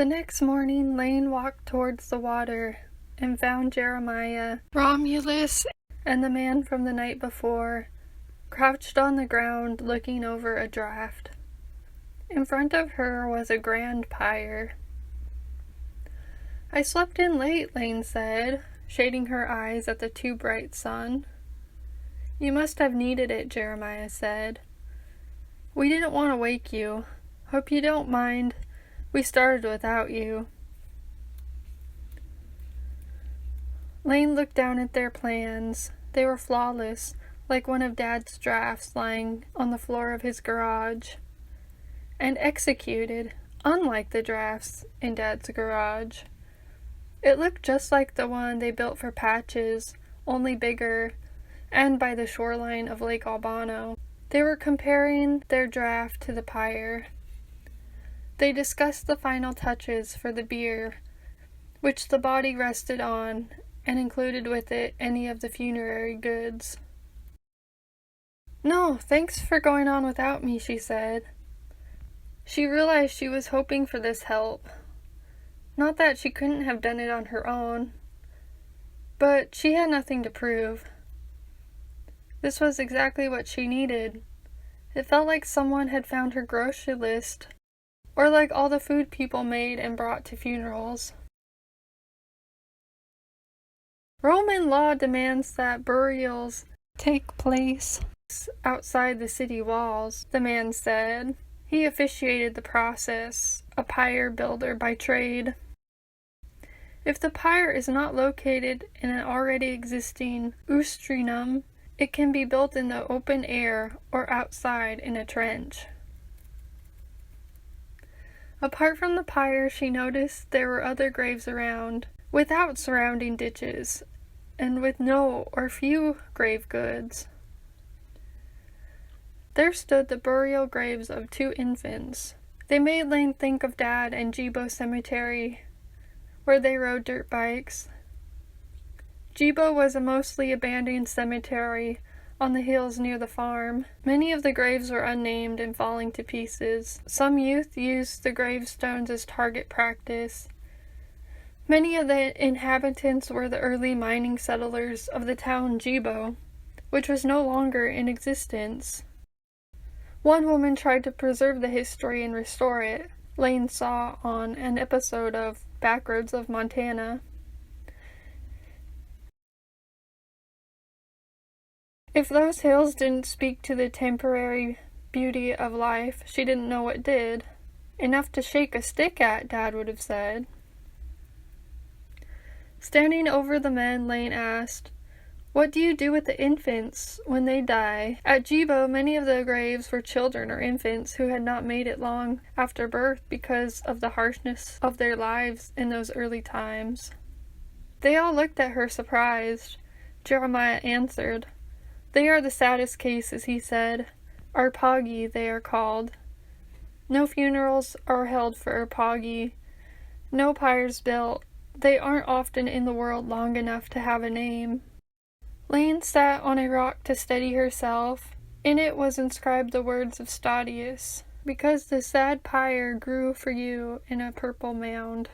The next morning, Laine walked towards the water and found Jeremiah, Romulus, and the man from the night before, crouched on the ground looking over a draft. In front of her was a grand pyre. "I slept in late," Laine said, shading her eyes at the too bright sun. "You must have needed it," Jeremiah said. "We didn't want to wake you. Hope you don't mind. We started without you." Laine looked down at their plans. They were flawless, like one of Dad's drafts lying on the floor of his garage. And executed, unlike the drafts in Dad's garage. It looked just like the one they built for Patches, only bigger, and by the shoreline of Lake Albano. They were comparing their draft to the pyre. They discussed the final touches for the bier, which the body rested on, and included with it any of the funerary goods. "No, thanks for going on without me," she said. She realized she was hoping for this help. Not that she couldn't have done it on her own, but she had nothing to prove. This was exactly what she needed. It felt like someone had found her grocery list, or like all the food people made and brought to funerals. "Roman law demands that burials take place outside the city walls," the man said. He officiated the process, a pyre builder by trade. "If the pyre is not located in an already existing oostrinum, it can be built in the open air or outside in a trench." Apart from the pyre, she noticed there were other graves around, without surrounding ditches, and with no or few grave goods. There stood the burial graves of 2 infants. They made Laine think of Dad and Jibo Cemetery, where they rode dirt bikes. Jibo was a mostly abandoned cemetery on the hills near the farm. Many of the graves were unnamed and falling to pieces. Some youth used the gravestones as target practice. Many of the inhabitants were the early mining settlers of the town Jibo, which was no longer in existence. One woman tried to preserve the history and restore it, Laine saw on an episode of Backroads of Montana. If those hills didn't speak to the temporary beauty of life, she didn't know what did. Enough to shake a stick at, Dad would have said. Standing over the men, Laine asked, "What do you do with the infants when they die?" At Jibo, many of the graves were children or infants who had not made it long after birth because of the harshness of their lives in those early times. They all looked at her surprised. Jeremiah answered, "They are the saddest cases," he said. "Arpagi, they are called. No funerals are held for Arpagi. No pyres built. They aren't often in the world long enough to have a name." Laine sat on a rock to steady herself. In it was inscribed the words of Stadius, "Because the sad pyre grew for you in a purple mound."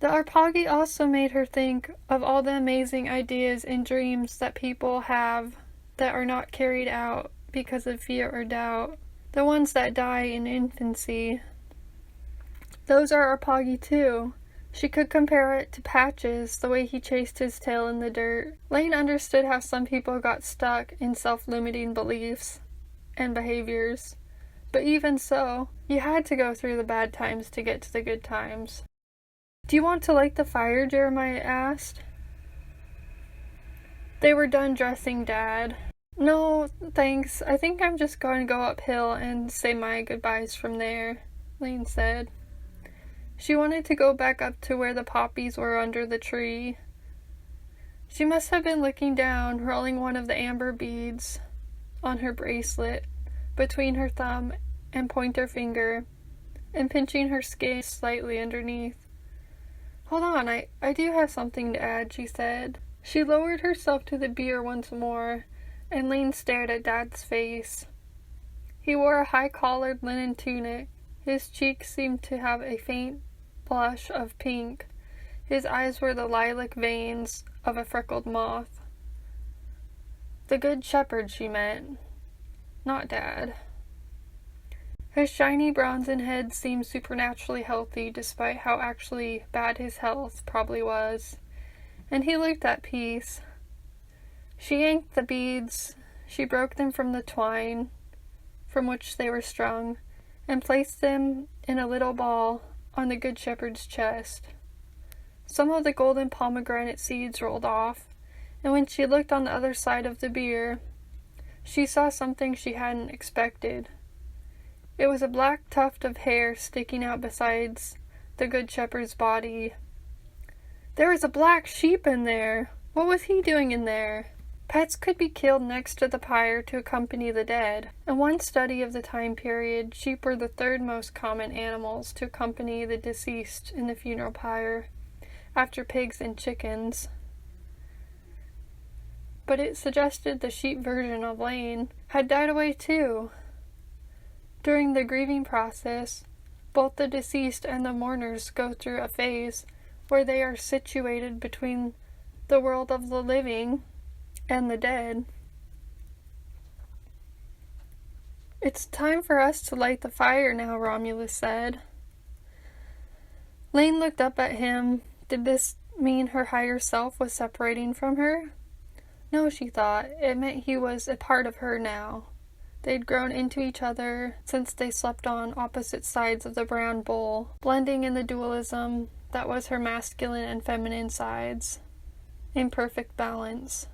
The Arpagi also made her think of all the amazing ideas and dreams that people have that are not carried out because of fear or doubt, the ones that die in infancy. Those are Arpagi too. She could compare it to Patches, the way he chased his tail in the dirt. Laine understood how some people got stuck in self-limiting beliefs and behaviors. But even so, you had to go through the bad times to get to the good times. "Do you want to light the fire?" Jeremiah asked. They were done dressing Dad. "No, thanks. I think I'm just going to go uphill and say my goodbyes from there," Laine said. She wanted to go back up to where the poppies were under the tree. She must have been looking down, rolling one of the amber beads on her bracelet between her thumb and pointer finger, and pinching her skin slightly underneath. "Hold on, I do have something to add," she said. She lowered herself to the bier once more, and Laine stared at Dad's face. He wore a high-collared linen tunic, His cheeks seemed to have a faint blush of pink. His eyes were the lilac veins of a freckled moth. The Good Shepherd, she meant, not Dad. His shiny bronzen head seemed supernaturally healthy, despite how actually bad his health probably was, and he looked at peace. She yanked the beads, she broke them from the twine from which they were strung, and placed them in a little ball on the Good Shepherd's chest. Some of the golden pomegranate seeds rolled off, and when she looked on the other side of the bier, she saw something she hadn't expected. It was a black tuft of hair sticking out besides the Good Shepherd's body. There was a black sheep in there! What was he doing in there? Pets could be killed next to the pyre to accompany the dead. In one study of the time period, sheep were the third most common animals to accompany the deceased in the funeral pyre, after pigs and chickens. But it suggested the sheep version of Laine had died away too. During the grieving process, both the deceased and the mourners go through a phase where they are situated between the world of the living and the dead. "It's time for us to light the fire now," Romulus said. Laine looked up at him. Did this mean her higher self was separating from her? No, she thought. It meant he was a part of her now. They'd grown into each other since they slept on opposite sides of the brown bowl, blending in the dualism that was her masculine and feminine sides. Imperfect balance.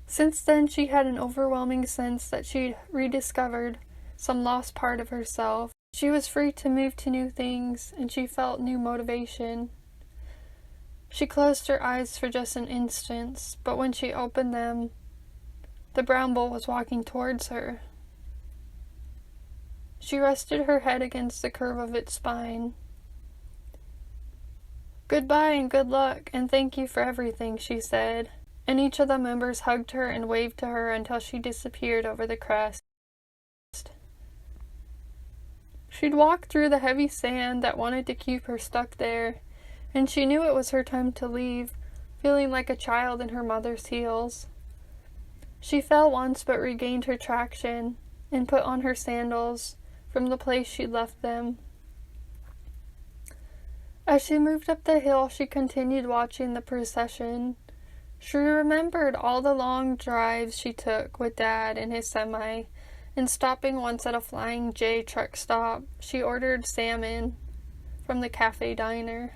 Since then, she had an overwhelming sense that she'd rediscovered some lost part of herself. She was free to move to new things, and she felt new motivation. She closed her eyes for just an instant, but when she opened them, the brown bull was walking towards her. She rested her head against the curve of its spine. "Goodbye and good luck, and thank you for everything," she said, and each of the members hugged her and waved to her until she disappeared over the crest. She'd walked through the heavy sand that wanted to keep her stuck there, and she knew it was her time to leave, feeling like a child in her mother's heels. She fell once but regained her traction and put on her sandals from the place she'd left them. As she moved up the hill, she continued watching the procession. She remembered all the long drives she took with Dad in his semi, and stopping once at a Flying J truck stop, she ordered salmon from the cafe diner.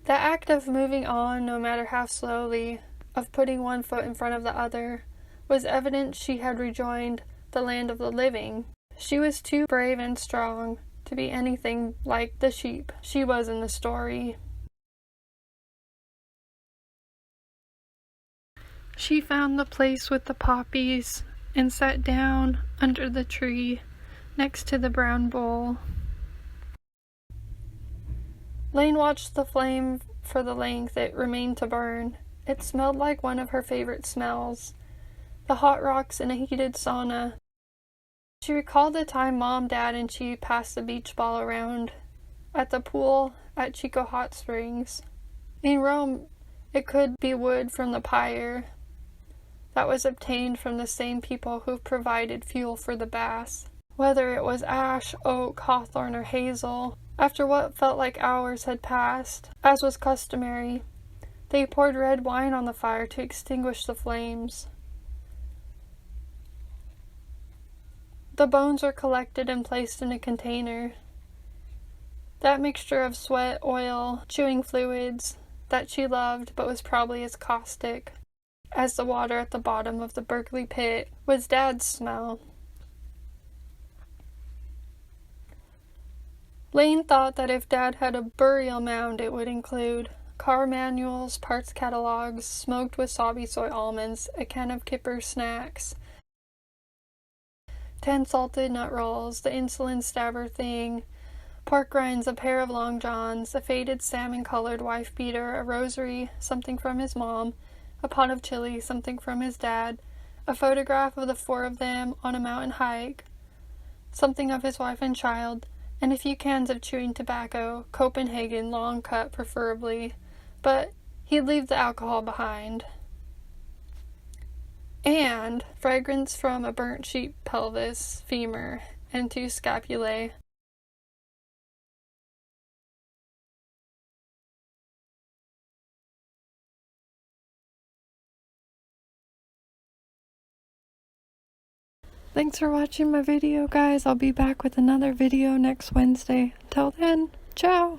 The act of moving on, no matter how slowly, of putting one foot in front of the other, was evidence she had rejoined the land of the living. She was too brave and strong to be anything like the sheep she was in the story. She found the place with the poppies and sat down under the tree next to the brown bowl. Laine watched the flame for the length it remained to burn. It smelled like one of her favorite smells, the hot rocks in a heated sauna. She recalled the time Mom, Dad, and she passed the beach ball around at the pool at Chico Hot Springs. In Rome, it could be wood from the pyre that was obtained from the same people who provided fuel for the baths. Whether it was ash, oak, hawthorn, or hazel, after what felt like hours had passed, as was customary, they poured red wine on the fire to extinguish the flames. The bones were collected and placed in a container. That mixture of sweat, oil, chewing fluids that she loved but was probably as caustic as the water at the bottom of the Berkeley pit was Dad's smell. Laine thought that if Dad had a burial mound, it would include car manuals, parts catalogs, smoked wasabi soy almonds, a can of Kipper snacks, 10 salted nut rolls, the insulin stabber thing, pork rinds, a pair of long johns, a faded salmon-colored wife beater, a rosary, something from his mom, a pot of chili, something from his dad, a photograph of the 4 of them on a mountain hike, something of his wife and child, and a few cans of chewing tobacco, Copenhagen long cut preferably, but he'd leave the alcohol behind. And fragrance from a burnt sheep pelvis, femur, and 2 scapulae. Thanks for watching my video, guys. I'll be back with another video next Wednesday. Until then, ciao!